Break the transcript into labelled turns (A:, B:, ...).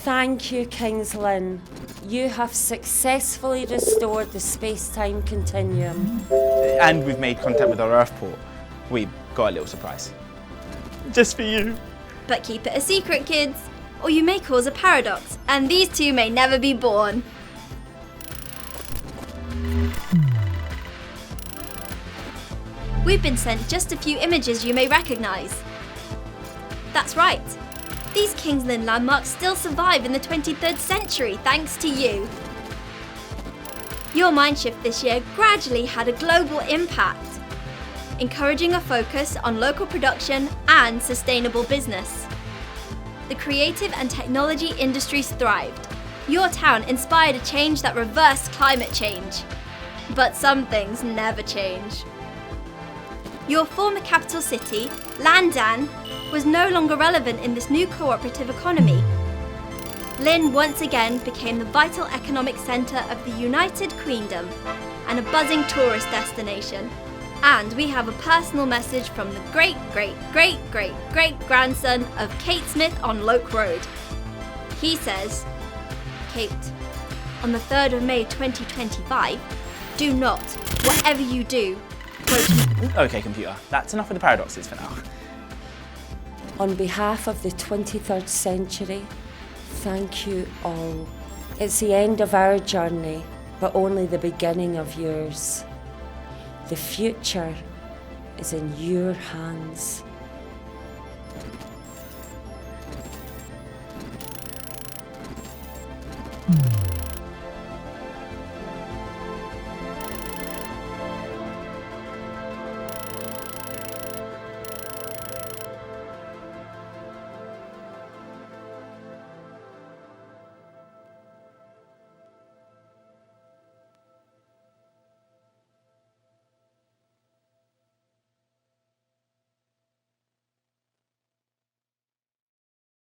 A: Thank you, King's Lynn. You have successfully restored the space-time continuum.
B: And we've made contact with our Earth port. We got a little surprise. Just for you.
C: But keep it a secret, kids, or you may cause a paradox, and these two may never be born. We've been sent just a few images you may recognise. That's right. These King's Lynn landmarks still survive in the 23rd century thanks to you. Your mindshift this year gradually had a global impact, encouraging a focus on local production and sustainable business. The creative and technology industries thrived. Your town inspired a change that reversed climate change. But some things never change. Your former capital city, Landan, was no longer relevant in this new cooperative economy. Lynn once again became the vital economic centre of the United Queendom and a buzzing tourist destination. And we have a personal message from the great-great-great-great-great-grandson of Kate Smith on Loke Road. He says, Kate, on the 3rd of May 2025, do not, whatever you do, quote me.
B: Okay, computer, that's enough of the paradoxes for now.
A: On behalf of the 23rd century, thank you all. It's the end of our journey, but only the beginning of yours. The future is in your hands.